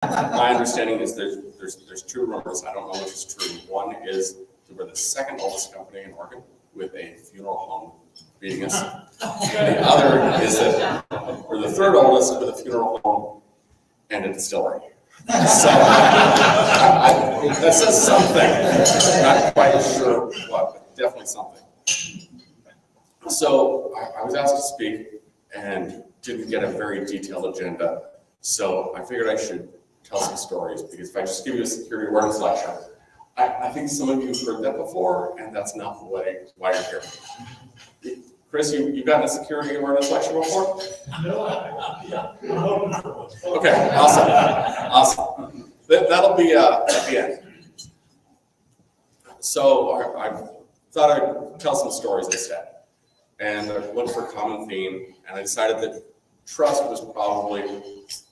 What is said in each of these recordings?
My understanding is there's two rumors. I don't know which is true. One is that we're the second oldest company in Oregon with a funeral home beating us. The other is that we're the third oldest with a funeral home and a distillery. So that says something. Not quite sure what, but definitely something. So I was asked to speak and didn't get a very detailed agenda. So I figured I should tell some stories, because if I just give you a security awareness lecture, I think some of you have heard that before, and that's not why you're here. Chris, you've gotten a security awareness lecture before? No, Okay, awesome. That'll be at the end. So I thought I'd tell some stories instead, and I looked for a common theme, and I decided that trust was probably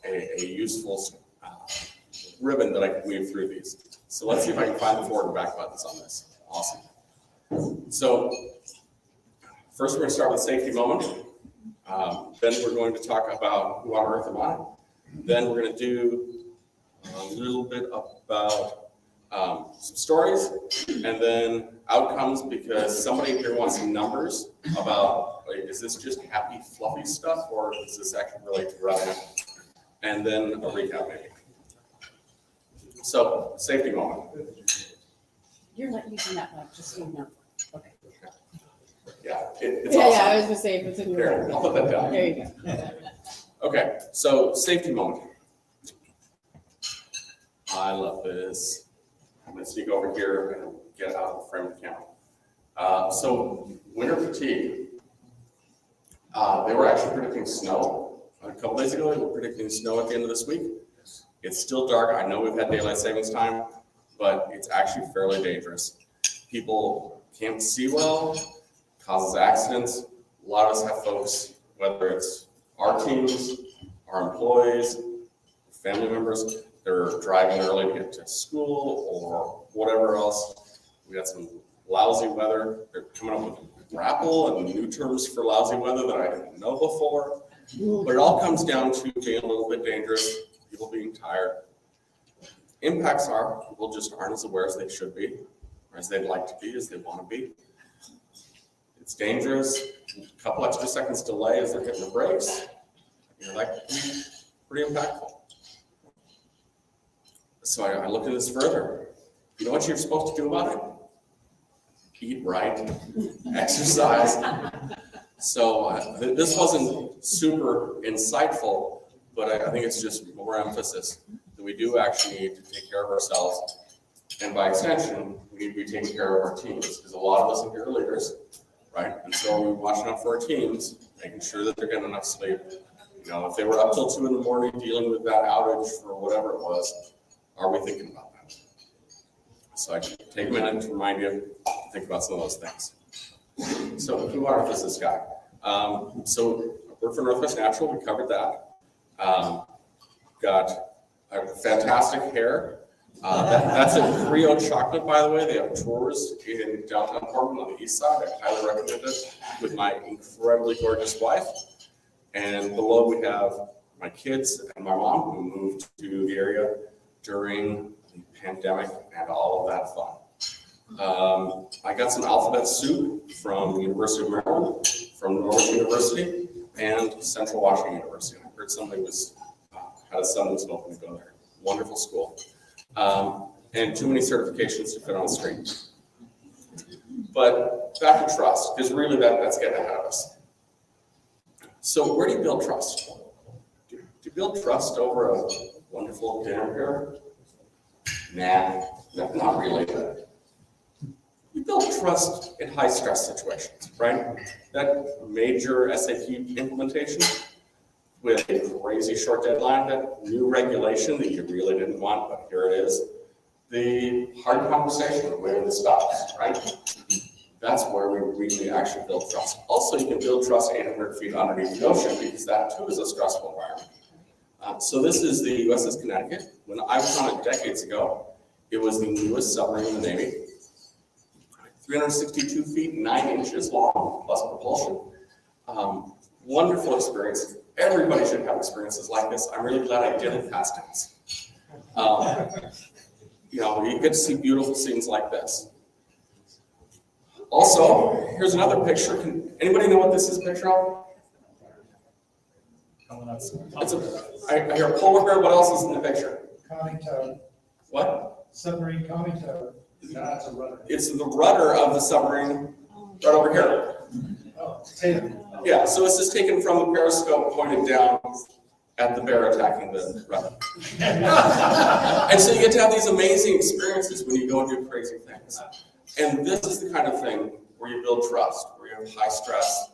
a useful ribbon that I could weave through these. So let's see if I can find the forward and back buttons on this. Awesome. So first we're going to start with safety moment. Then we're going to talk about who on earth am I. Then we're going to do a little bit about some stories, and then outcomes, because somebody here wants some numbers about, like, is this just happy, fluffy stuff, or is this actually related to revenue? And then a recap maybe. So, safety moment. You're not using that one, just so you know. Okay. Yeah, it's Yeah, awesome. yeah, I was gonna say, if it's in your. Here, I'll put that down. There you go. Okay, so safety moment. I love this. I'm going to sneak over here and get out of the frame of the camera. So winter fatigue. They were actually predicting snow. A couple days ago, they were predicting snow at the end of this week. It's still dark. I know we've had daylight savings time, but it's actually fairly dangerous. People can't see well, causes accidents. A lot of us have folks, whether it's our teams, our employees, family members, they're driving early to get to school or whatever else. We got some lousy weather. They're coming up with grapple and new terms for lousy weather that I didn't know before. But it all comes down to being a little bit dangerous, people being tired. Impacts are people just aren't as aware as they should be, or as they'd like to be, as they want to be. It's dangerous. A couple extra seconds delay as they're hitting the brakes. That can be pretty impactful. So I looked at this further. You know what you're supposed to do about it? Eat right, exercise. So this wasn't super insightful, but I think it's just more emphasis that we do actually need to take care of ourselves. And by extension, we need to be taking care of our teams, because a lot of us are leaders, right? And so we're watching out for our teams, making sure that they're getting enough sleep. You know, if they were up till 2 in the morning dealing with that outage or whatever it was, are we thinking about that? So I take a minute to remind you to think about some of those things. So who on earth is this guy? So I work for Northwest Natural, we covered that. Got a fantastic hair. That's a Creole chocolate, by the way. They have tours in downtown Portland on the east side. I highly recommend it, with my incredibly gorgeous wife. And below we have my kids and my mom, who moved to the area during the pandemic and all of that fun. I got some alphabet soup from the University of Maryland, from Norwich University, and Central Washington University. I heard somebody had a son who was hoping to go there. Wonderful school. And too many certifications to fit on the screen. But back to trust, because really that's getting ahead of us. So where do you build trust? Do you build trust over a wonderful dinner here? Nah, not really. You build trust in high stress situations, right? That major SAP implementation with a crazy short deadline, that new regulation that you really didn't want, but here it is. The hard conversation of where the stops, right? That's where we really actually build trust. Also, you can build trust 800 feet underneath the ocean, because that too is a stressful environment. So this is the USS Connecticut. When I was on it decades ago, it was the newest submarine in the Navy. 362 feet, 9 inches long, plus propulsion. Wonderful experience. Everybody should have experiences like this. I'm really glad I did it past tense. you get to see beautiful scenes like this. Also, here's another picture. Can anybody know what this is a picture of? I hear a polar bear. What else is in the picture? Conning tower, What? submarine conning tower. That's a rudder. It's the rudder of the submarine right over here. Oh, tail. Yeah, so this is taken from the periscope pointed down at the bear attacking the rudder. And so you get to have these amazing experiences when you go and do crazy things. And this is the kind of thing where you build trust, where you have high stress,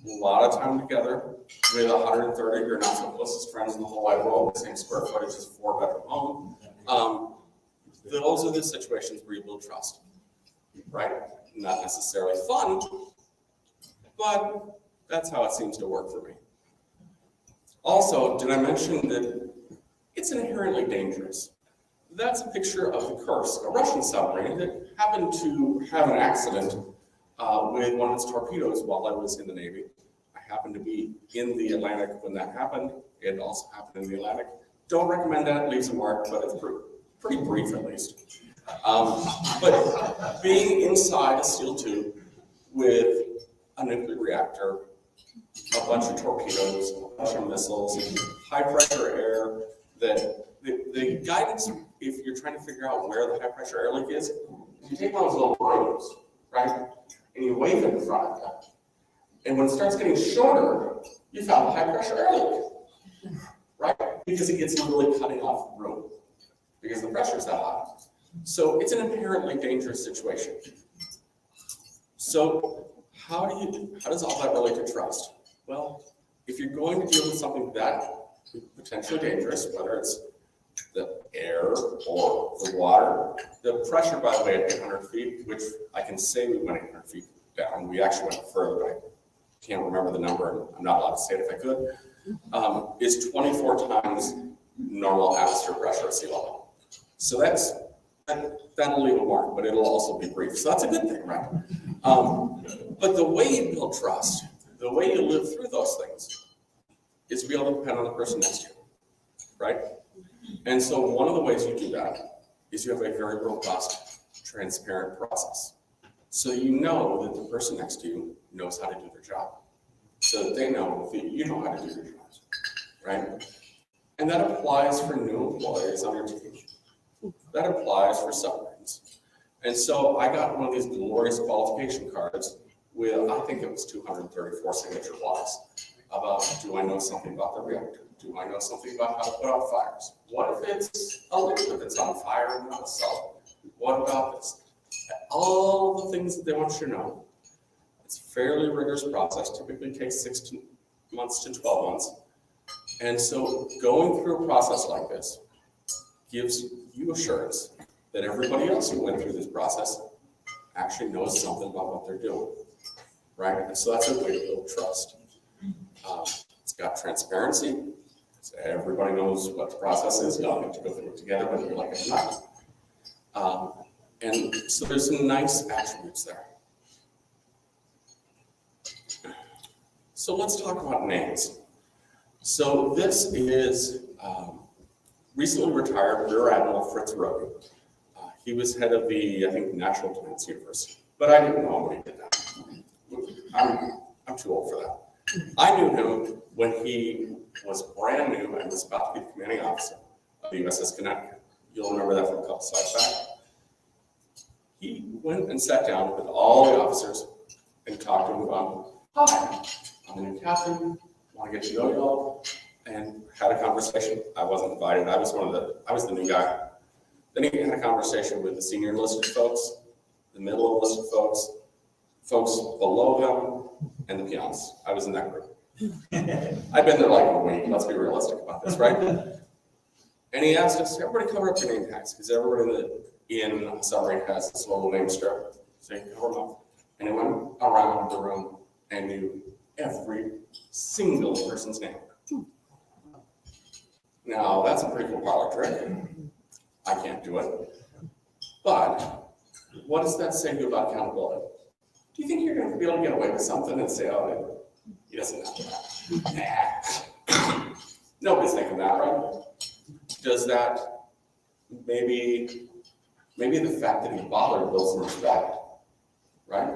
a lot of time together with 130 of your not so closest friends in the whole wide world, the same square footage as a 4-bedroom home. Those are the situations where you build trust, right? Not necessarily fun, but that's how it seems to work for me. Also, did I mention that it's inherently dangerous? That's a picture of the Kursk, a Russian submarine that happened to have an accident with one of its torpedoes while I was in the Navy. I happened to be in the Atlantic when that happened. It also happened in the Atlantic. Don't recommend that, it leaves a mark, but it's pretty brief at least. But being inside a steel tube with a nuclear reactor, a bunch of torpedoes, a bunch of missiles, high pressure air, that the guidance, if you're trying to figure out where the high pressure air leak is, you take one of those little rooms, right? And you wave it in front of them. And when it starts getting shorter, you found the high pressure air leak, right? Because it gets literally cutting off the room because the pressure is that high. So it's an inherently dangerous situation. So how does all that relate to trust? Well, if you're going to deal with something that potentially dangerous, whether it's the air or the water, the pressure, by the way, at 800 feet, which I can say we went 800 feet down. We actually went further, but I can't remember the number, and I'm not allowed to say it if I could, is 24 times normal atmosphere pressure at sea level. So that'll leave a mark, but it'll also be brief. So that's a good thing, right? But the way you build trust, the way you live through those things, is to be able to depend on the person next to you, right? And so one of the ways you do that is you have a very robust, transparent process. So you know that the person next to you knows how to do their job. So that they know that you know how to do your job, right? And that applies for new employees on your team. That applies for submarines. And so I got one of these glorious qualification cards with, I think it was 234 signature blocks about, do I know something about the reactor? Do I know something about how to put out fires? What if it's a liquid that's on fire and not a solid? What about this? All the things that they want you to know. It's a fairly rigorous process, typically takes 6 months to 12 months. And so going through a process like this gives you assurance that everybody else who went through this process actually knows something about what they're doing, right? And so that's a way to build trust. It's got transparency, so everybody knows what the process is. You all get to go through it together, whether you like it or not. And so there's some nice attributes there. So let's talk about names. So this is recently retired Rear Admiral Fritz Rogan. He was head of the, I think, National Defense University, but I didn't know him when he did that. I'm too old for that. I knew him when he was brand new and was about to be the commanding officer of the USS Connecticut. You'll remember that from a couple slides back. He went and sat down with all the officers and talked to them about, hi, I'm the new captain, want to get to know you all, and had a conversation. I wasn't invited. I was the new guy. Then he had a conversation with the senior enlisted folks, the middle enlisted folks, folks below him, and the peons. I was in that group. I've been there like a week. Let's be realistic about this, right? And he asked us, everybody cover up your name tags, because everybody in a submarine has this little name strip. So you cover them up. And he went around the room and knew every single person's name. Now, that's a pretty cool parlor trick. I can't do it. But what does that say to you about accountability? Do you think you're going to be able to get away with something and say, oh, he doesn't know that? Nah. Nobody's thinking that, right? Does that maybe Maybe the fact that he bothered builds some respect, right?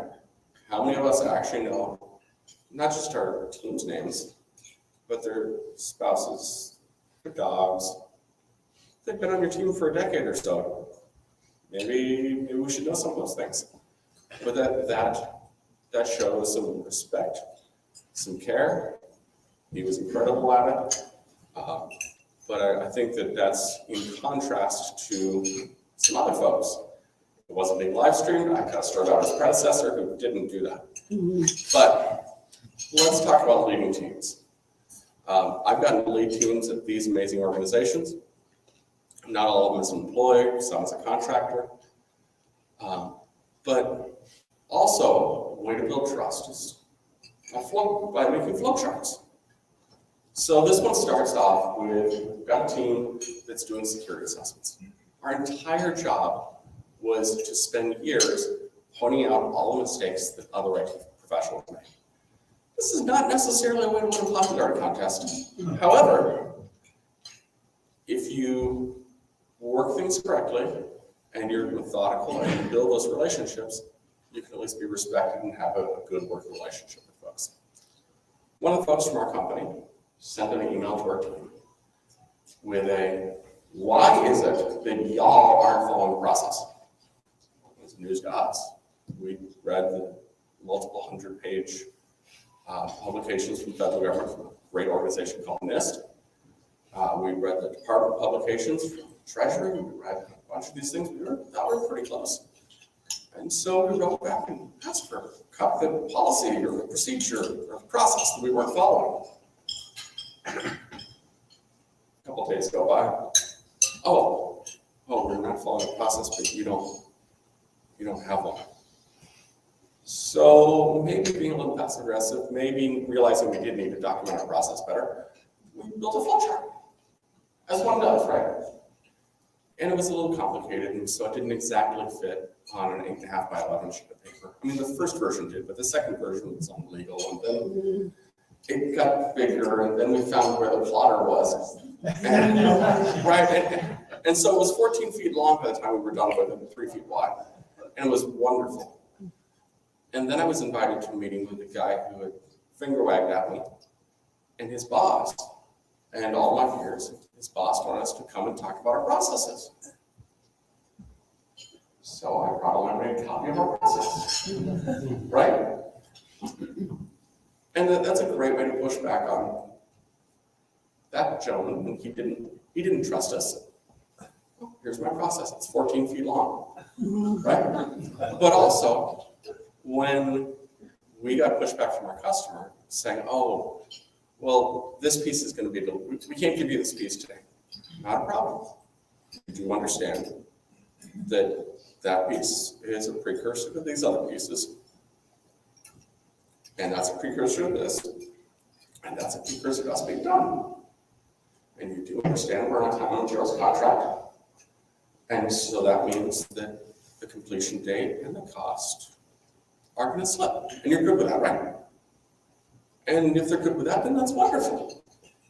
How many of us actually know not just our team's names, but their spouses, their dogs? They've been on your team for a decade or so. Maybe we should know some of those things. But that shows some respect, some care. He was incredible at it. But I think that's in contrast to some other folks. It wasn't being live streamed. I got started out as predecessor who didn't do that. But let's talk about leading teams. I've gotten to lead teams at these amazing organizations. Not all of them as an employee, some as a contractor. But also, a way to build trust is by making flow charts. So this one starts off with, we've got a team that's doing security assessments. Our entire job was to spend years pointing out all the mistakes that other IT professionals make. This is not necessarily a way to win a popularity contest. However, if you work things correctly and you're methodical and you build those relationships, you can at least be respected and have a good working relationship with folks. One of the folks from our company sent an email to our team with why is it that y'all aren't following the process? It's news to us. We read the multiple 100-page publications from the federal government from a great organization called NIST. We read the Department publications from Treasury. We read a bunch of these things. We thought we were pretty close. And so we wrote back and asked for the policy or the procedure or the process that we weren't following. A couple of days go by. Oh, we're not following the process, but you don't have one. So maybe being a little passive aggressive, maybe realizing we did need to document our process better, we built a flow chart, as one does, right? And it was a little complicated, and so it didn't exactly fit on an 8.5 by 11 sheet of paper. I mean, the first version did, but the second version was illegal, and then it got bigger, and then we found where the plotter was. And, right, and so it was 14 feet long by the time we were done with it, and 3 feet wide, and it was wonderful. And then I was invited to a meeting with a guy who had finger wagged at me, and his boss, and all my peers, his boss wanted us to come and talk about our processes. So I brought him a copy of our process, right? And that's a great way to push back on that gentleman. He didn't trust us. Oh, here's my process. It's 14 feet long, right? But also, when we got pushback from our customer saying, oh, well, this piece is going to be, we can't give you this piece today. Not a problem. You do understand that that piece is a precursor to these other pieces. And that's a precursor to this. And that's a precursor to us being done. And you do understand we're on a time and materials contract. And so that means that the completion date and the cost are going to slip. And you're good with that, right? And if they're good with that, then that's wonderful.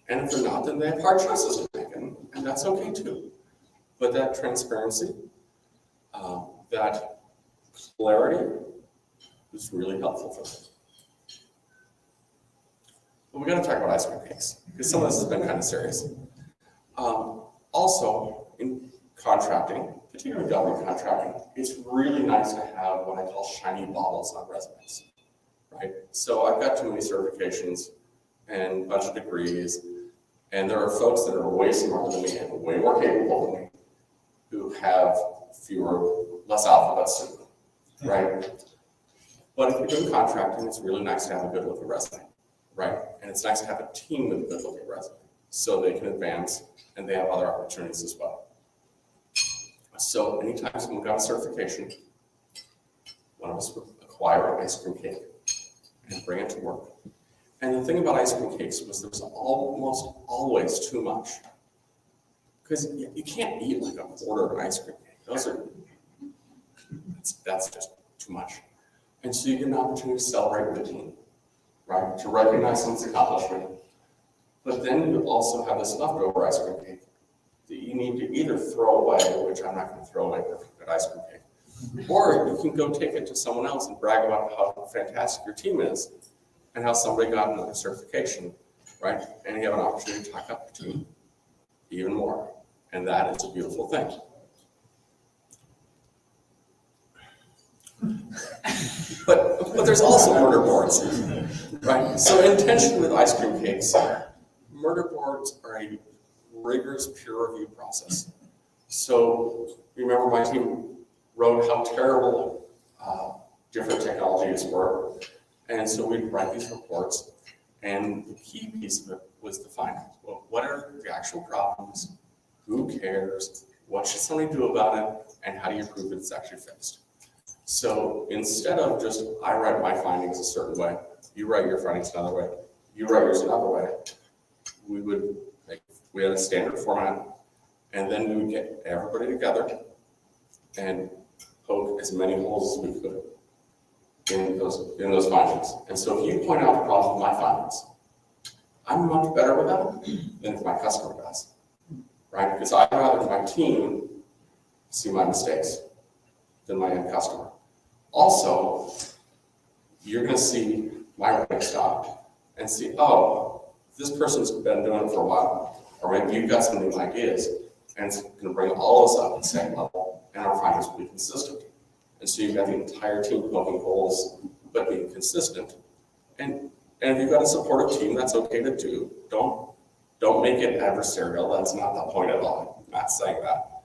And if they're not, then they have hard choices to make, and that's okay too. But that transparency, that clarity is really helpful for them. But we got to talk about ice cream cakes, because some of this has been kind of serious. Also, in contracting, particularly government contracting, it's really nice to have what I call shiny bottles on resumes, right? So I've got too many certifications and a bunch of degrees, and there are folks that are way smarter than me and way more capable than me who have less alphabets to them, right? But if you're doing contracting, it's really nice to have a good looking resume, right? And it's nice to have a team with a good looking resume so they can advance and they have other opportunities as well. So anytime someone got a certification, one of us would acquire an ice cream cake and bring it to work. And the thing about ice cream cakes was there was almost always too much. Because you can't eat like a quarter of an ice cream cake. That's just too much. And so you get an opportunity to celebrate with the team, right? To recognize someone's accomplishment. But then you also have this leftover ice cream cake that you need to either throw away, which I'm not going to throw away at ice cream cake. Or you can go take it to someone else and brag about how fantastic your team is and how somebody got another certification, right? And you have an opportunity to talk up your team even more. And that is a beautiful thing. But there's also murder boards, right? So in tension with ice cream cakes, murder boards are a rigorous peer review process. So remember my team wrote how terrible different technologies were. And so we'd write these reports, and the key piece of it was the findings. Well, what are the actual problems? Who cares? What should somebody do about it? And how do you prove it's actually fixed? So instead of just, I write my findings a certain way, you write your findings another way, you write yours another way, we had a standard format, and then we would get everybody together and poke as many holes as we could in those findings. And so if you point out the problem with my findings, I'm much better with that than if my customer does, right? Because I'd rather my team see my mistakes than my end customer. Also, you're going to see my writing stop and see, oh, this person's been doing it for a while, or maybe you've got some new ideas, and it's going to bring all of us up at the same level, and our findings will be consistent. And so you've got the entire team poking holes, but being consistent. And if you've got a supportive team, that's okay to do. Don't make it adversarial. That's not the point at all. I'm not saying that.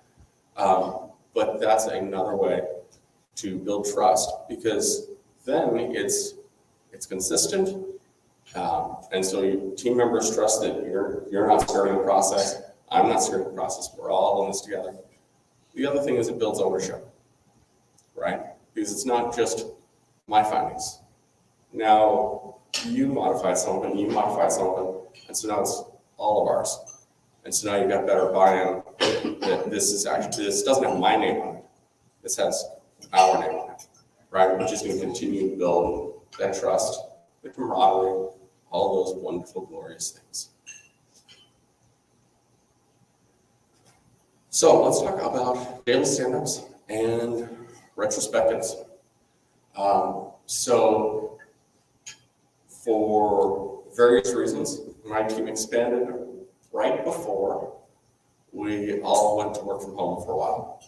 But that's another way to build trust, because then it's consistent. And so your team members trust that you're not skirting the process. I'm not skirting the process. We're all in this together. The other thing is it builds ownership, right? Because it's not just my findings. Now you modified something, you modified something, and so now it's all of ours. And so now you've got better buy-in that this doesn't have my name on it. This has our name on it, right? Which is going to continue to build that trust, the camaraderie, all those wonderful, glorious things. So let's talk about daily stand-ups and retrospectives. So for various reasons, my team expanded right before we all went to work from home for a while.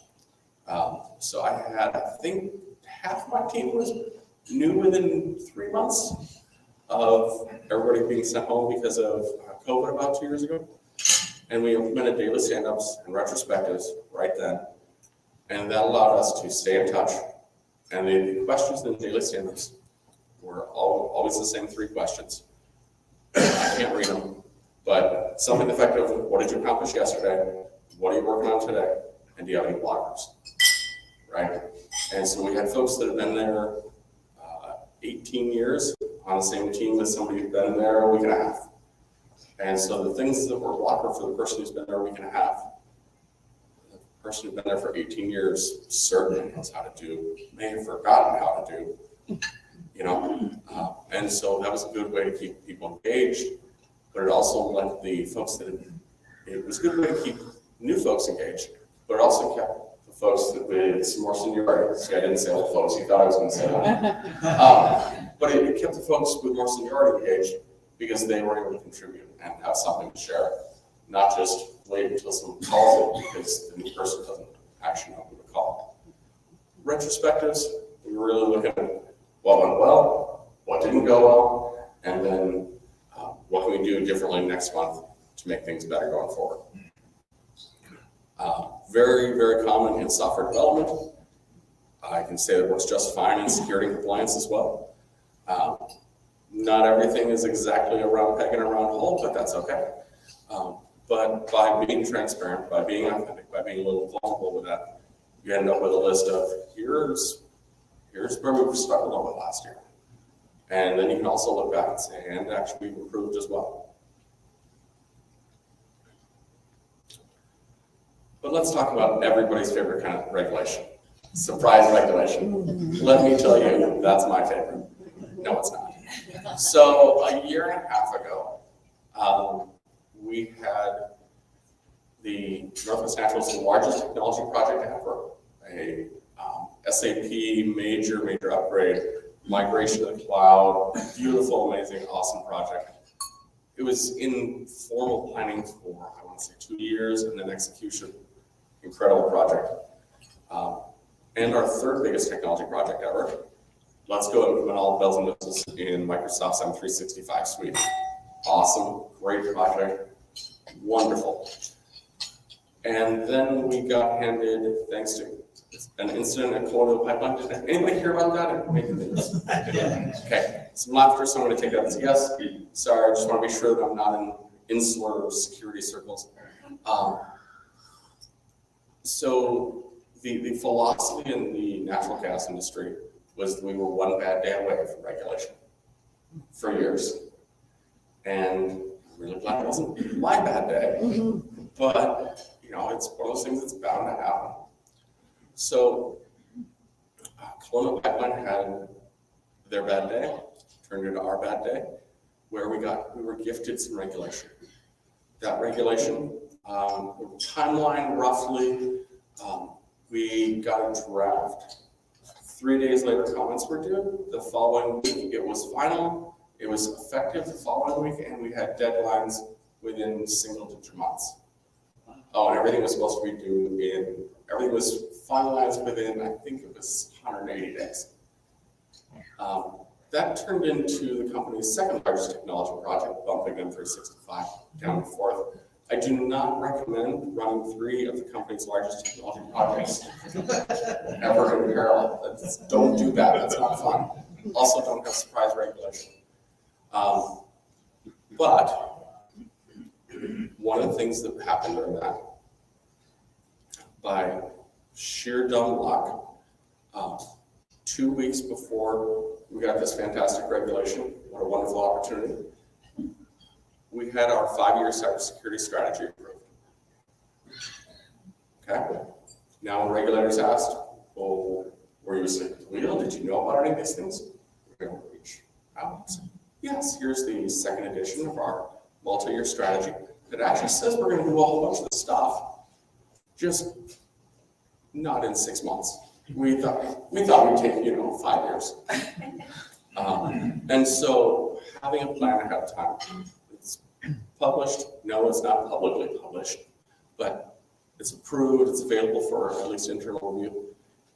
So I think half my team was new within 3 months of everybody being sent home because of COVID about 2 years ago. And we implemented daily stand-ups and retrospectives right then. And that allowed us to stay in touch. And the questions in the daily stand-ups were always the same 3 questions. I can't read them, but something effective: what did you accomplish yesterday? What are you working on today? And do you have any blockers? Right? And so we had folks that have been there 18 years on the same team as somebody who's been there a week and a half. And so the things that were a blocker for the person who's been there a week and a half, the person who's been there for 18 years certainly knows how to do, may have forgotten how to do, and so that was a good way to keep people engaged, but it also let the folks it was a good way to keep new folks engaged, but it also kept the folks with some more seniority. See, I didn't say old folks, you thought I was going to say that. But it kept the folks with more seniority engaged because they were able to contribute and have something to share, not just wait until someone calls it because the new person doesn't actually know who to call. Retrospectives, we were really looking at what went well, what didn't go well, and then what can we do differently next month to make things better going forward. Very, very common in software development. I can say that it works just fine in security and compliance as well. Not everything is exactly a round peg and a round hole, but that's okay. But by being transparent, by being authentic, by being a little vulnerable with that, you end up with a list of here's where we were stuck a little bit last year. And then you can also look back and say, and actually we've improved as well. But let's talk about everybody's favorite kind of regulation. Surprise regulation. Let me tell you, that's my favorite. No, it's not. So a year and a half ago, we had the Northwest Natural's largest technology project ever, a SAP major upgrade, migration to the cloud, beautiful, amazing, awesome project. It was in formal planning for, I want to say 2 years, and then execution, incredible project. And our third biggest technology project ever. Let's go and implement all the bells and whistles in Microsoft's M365 suite. Awesome, great project, wonderful. And then we got handed, thanks to an incident at Colonial Pipeline. Did anybody hear about that? Okay, some laughter, so I'm going to take that as a yes. Sorry, I just want to be sure that I'm not in insular security circles. So the philosophy in the natural gas industry was that we were one bad day away from regulation for years. And I'm really glad it wasn't my bad day, but it's one of those things that's bound to happen. So Colonial Pipeline had their bad day, turned into our bad day, where we were gifted some regulation. That regulation, timeline roughly, we got a draft. 3 days later, comments were due. The following week, it was final. It was effective the following week, and we had deadlines within single-digit months. Oh, and everything was supposed to be due everything was finalized within, I think it was 180 days. That turned into the company's second largest technology project, bumping M365 down to fourth. I do not recommend running 3 of the company's largest technology projects ever in parallel. Don't do that, that's not fun. Also, don't have surprise regulation. But one of the things that happened during that, by sheer dumb luck, 2 weeks before we got this fantastic regulation, what a wonderful opportunity, we had our 5-year cybersecurity strategy approved. Okay? Now when regulators asked, well, were you asleep at the wheel? Did you know about any of these things? We're going to reach out. Yes, here's the second edition of our multi-year strategy that actually says we're going to do a whole bunch of this stuff, just not in 6 months. We thought we'd take 5 years. And so having a plan ahead of time. It's published. No, it's not publicly published, but it's approved. It's available for at least internal review.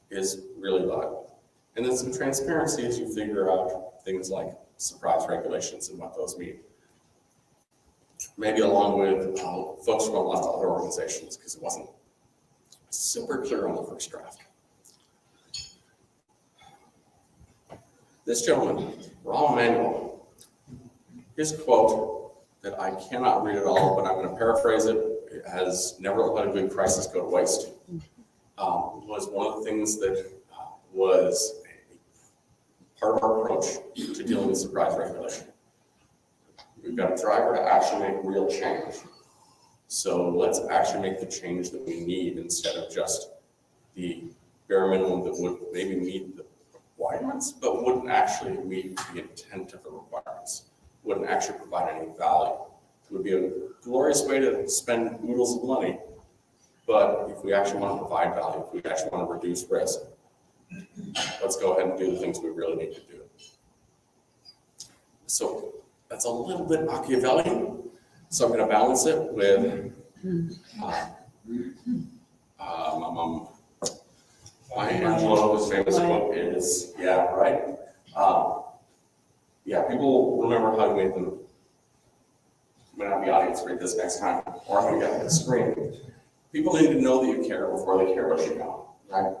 Is really valuable. And then some transparency as you figure out things like surprise regulations and what those mean. Maybe along with folks from lots of other organizations, because it wasn't super clear on the first draft. This gentleman, Rahm Emanuel, his quote that I cannot read at all, but I'm going to paraphrase it, has never let a good crisis go to waste, was one of the things that was a part of our approach to dealing with surprise regulation. We've got a driver to actually make real change. So let's actually make the change that we need instead of just the bare minimum that would maybe meet the requirements, but wouldn't actually meet the intent of the requirements, wouldn't actually provide any value. It would be a glorious way to spend oodles of money, but if we actually want to provide value, if we actually want to reduce risk, let's go ahead and do the things we really need to do. So that's a little bit Machiavellian. So I'm going to balance it with Maya Angelou's famous quote is, yeah, right? Yeah, people remember how you made them. I'm going to have the audience read this next time, or I'm going to get on the screen. People need to know that you care before they care what you know, right?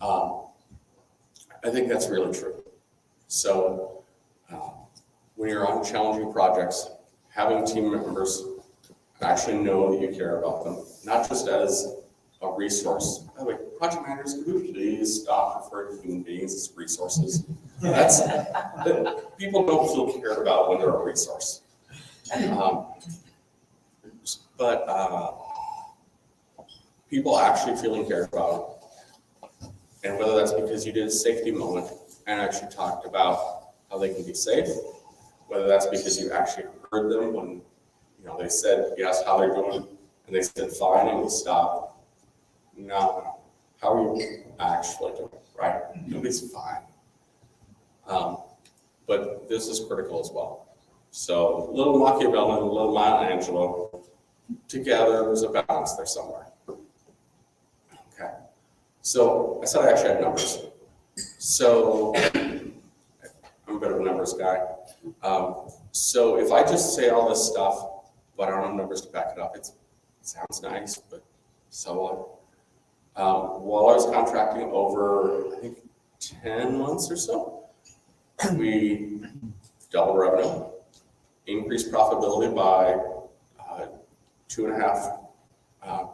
I think that's really true. So when you're on challenging projects, having team members actually know that you care about them, not just as a resource. By the way, project managers, could we please stop referring to human beings as resources? People don't feel cared about when they're a resource. But people actually feeling cared about, and whether that's because you did a safety moment and actually talked about how they can be safe, whether that's because you actually heard them when they said yes, how they're doing, and they said fine, and you stopped. No. How are you naturally do it, right? Nobody's fine. But this is critical as well. So little Machiavelli and little Michelangelo, together there's a balance there somewhere. Okay. So I said I actually had numbers. So I'm a bit of a numbers guy. So if I just say all this stuff, but I don't have numbers to back it up, it sounds nice, but so what? While I was contracting over, I think, 10 months or so, we doubled revenue, increased profitability by 2.5 on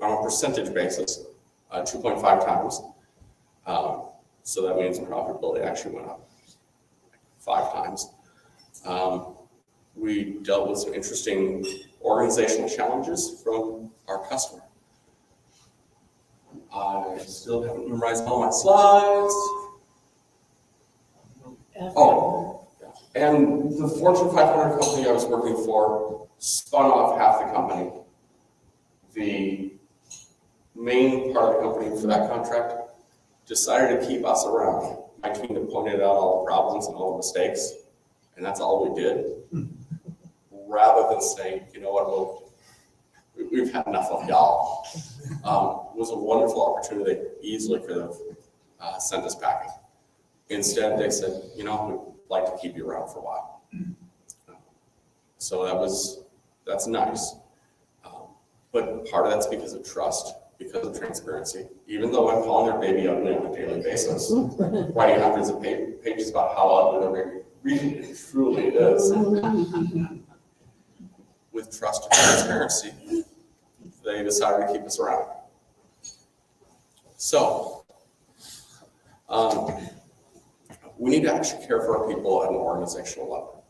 a percentage basis, 2.5 times. So that means profitability actually went up 5 times. We dealt with some interesting organizational challenges from our customer. I still haven't memorized all my slides. Oh, and the Fortune 500 company I was working for spun off half the company. The main part of the company for that contract decided to keep us around. My team had pointed out all the problems and all the mistakes, and that's all we did. Rather than say, you know what, well, we've had enough of y'all. It was a wonderful opportunity. They easily could have sent us packing. Instead, they said, you know, we'd like to keep you around for a while. So that's nice. But part of that's because of trust, because of transparency. Even though I'm calling their baby ugly on a daily basis, writing hundreds of pages about how ugly their baby really truly is. With trust and transparency, they decided to keep us around. So, we need to actually care for our people at an organizational level,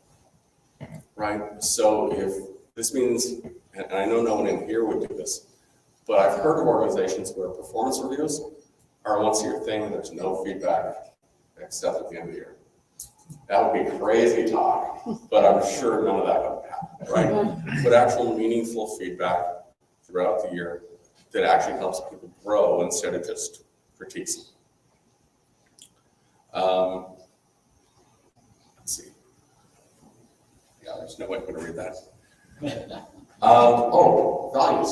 right? So if this means, and I know no one in here would do this, but I've heard of organizations where performance reviews are a once-a-year thing and there's no feedback except at the end of the year. That would be crazy talk, but I'm sure none of that would happen, right? But actual meaningful feedback throughout the year that actually helps people grow instead of just critiques. Let's see. Yeah, there's no way I'm going to read that. Values.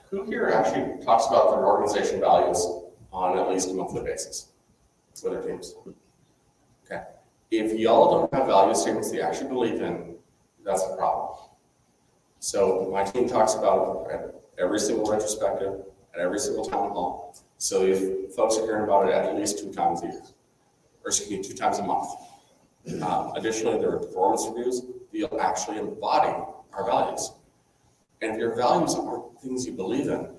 Who here actually talks about their organization values on at least a monthly basis with their teams? Okay. If y'all don't have value statements that you actually believe in, that's a problem. So my team talks about it at every single retrospective, at every single town hall. So if folks are hearing about it at least 2 times a year, or excuse me, 2 times a month. Additionally, there are performance reviews that you'll actually embody our values. And if your values aren't things you believe in,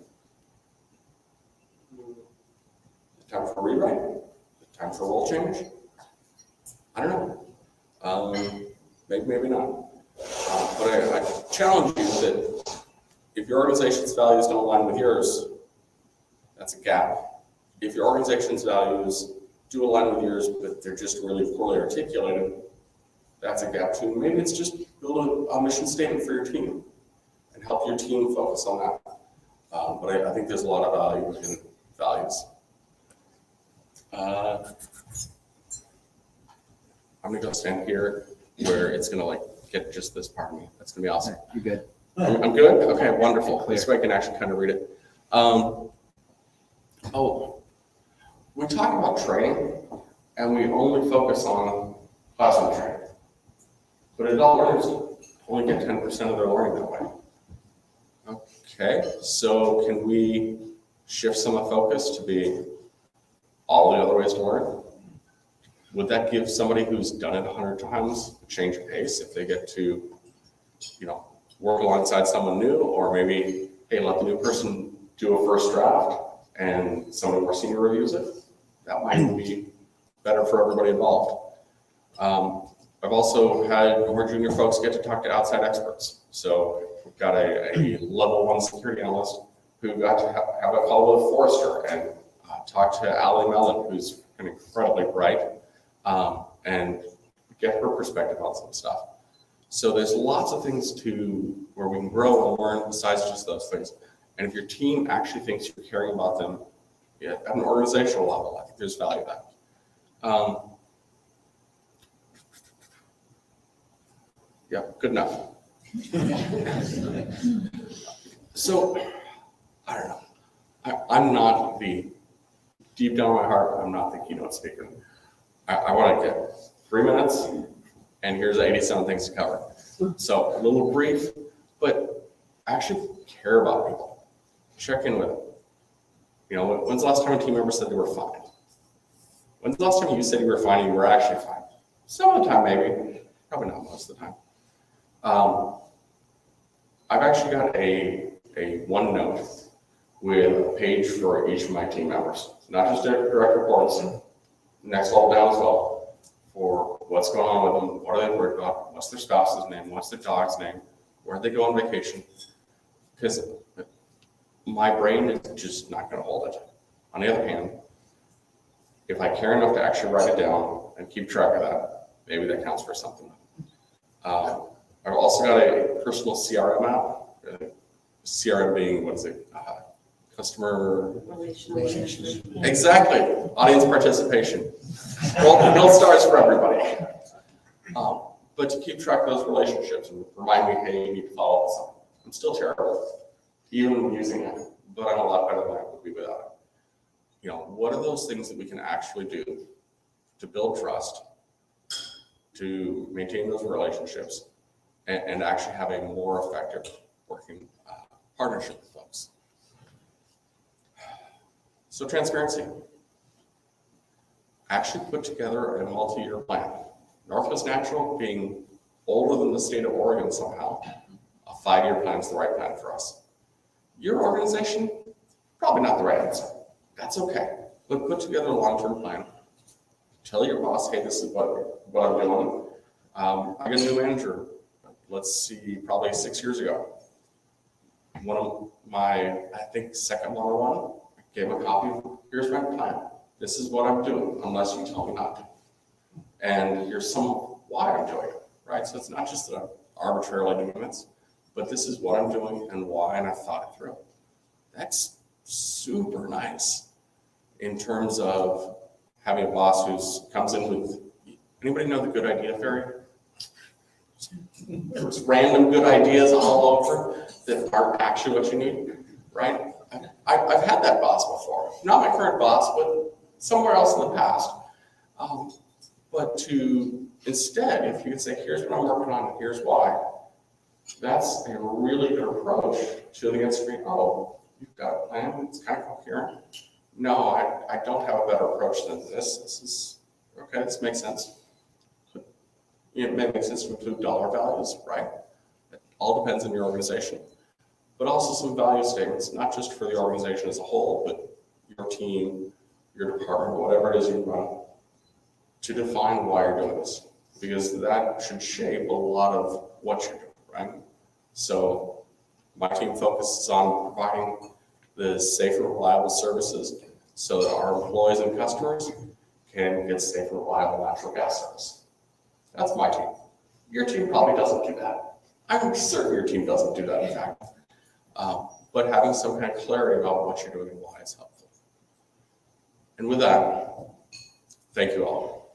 time for rewrite, time for role change. I don't know. Maybe not. But I challenge you that if your organization's values don't align with yours, that's a gap. If your organization's values do align with yours, but they're just really poorly articulated, that's a gap too. Maybe it's just build a mission statement for your team and help your team focus on that. But I think there's a lot of value in values. I'm gonna go stand here where it's gonna get just this part of me. That's gonna be awesome. You good? I'm good? Okay, wonderful. Clear. This way I can actually kind of read it. We talk about training and we only focus on classroom training. But adult learners only get 10% of their learning that way. Okay, so can we shift some of focus to be all the other ways to learn? Would that give somebody who's done it 100 times a change of pace if they get to, work alongside someone new, or maybe, hey, let the new person do a first draft and somebody more senior reviews it? That might be better for everybody involved. I've also had more junior folks get to talk to outside experts. So we've got a level 1 security analyst who got to have a call with Forrester and talk to Ali Mellon, who's incredibly bright, and get her perspective on some stuff. So there's lots of things where we can grow and learn besides just those things. And if your team actually thinks you're caring about them Yeah, at an organizational level, I think there's value to that. Yeah, good enough. So, I don't know. I'm not deep down in my heart, I'm not the keynote speaker. I want to get 3 minutes, and here's 87 things to cover. So, a little brief, but actually care about people. Check in with them. You know, when's the last time a team member said they were fine? When's the last time you said you were fine and you were actually fine? Some of the time, maybe. Probably not most of the time. I've actually got a OneNote with a page for each of my team members, not just their direct reports, next level down as well, for what's going on with them, what are they worried about, what's their spouse's name, what's their dog's name, where'd they go on vacation, because my brain is just not going to hold it. On the other hand, if I care enough to actually write it down and keep track of that, maybe that counts for something. I've also got a personal CRM app. CRM being, what is it? Customer Relationship. Exactly. Audience participation. Well, no stars for everybody. But to keep track of those relationships and remind me, hey, you need to follow this up. I'm still terrible, even using it, but I'm a lot better than I would be without it. You know, what are those things that we can actually do to build trust, to maintain those relationships, and actually have a more effective working partnership with folks? So transparency. Actually put together a multi-year plan. Northwest Natural being older than the state of Oregon somehow, a 5-year plan is the right plan for us. Your organization, probably not the right answer. That's okay. But put together a long-term plan. Tell your boss, hey, this is what I'm doing. I got a new manager, let's see, probably 6 years ago. One of my, I think, second one-on-one, I gave a copy of, here's my plan. This is what I'm doing, unless you tell me not to. And here's some of why I'm doing it, right? So it's not just that I'm arbitrarily doing this, but this is what I'm doing and why, and I thought it through. That's super nice in terms of having a boss who comes in with, anybody know the good idea fairy? There's random good ideas all over that aren't actually what you need, right? I've had that boss before. Not my current boss, but somewhere else in the past. But to instead, if you could say, here's what I'm working on and here's why, that's a really good approach to the screen. Oh, you've got a plan, it's kind of coherent. No, I don't have a better approach than this. This is, okay, this makes sense. It may make sense to include dollar values, right? It all depends on your organization. But also some value statements, not just for the organization as a whole, but your team, your department, whatever it is you run, to define why you're doing this. Because that should shape a lot of what you're doing, right? So my team focuses on providing the safe and reliable services so that our employees and customers can get safe and reliable natural gas service. That's my team. Your team probably doesn't do that. I'm certain your team doesn't do that, in fact. But having some kind of clarity about what you're doing and why is helpful. And with that, thank you all.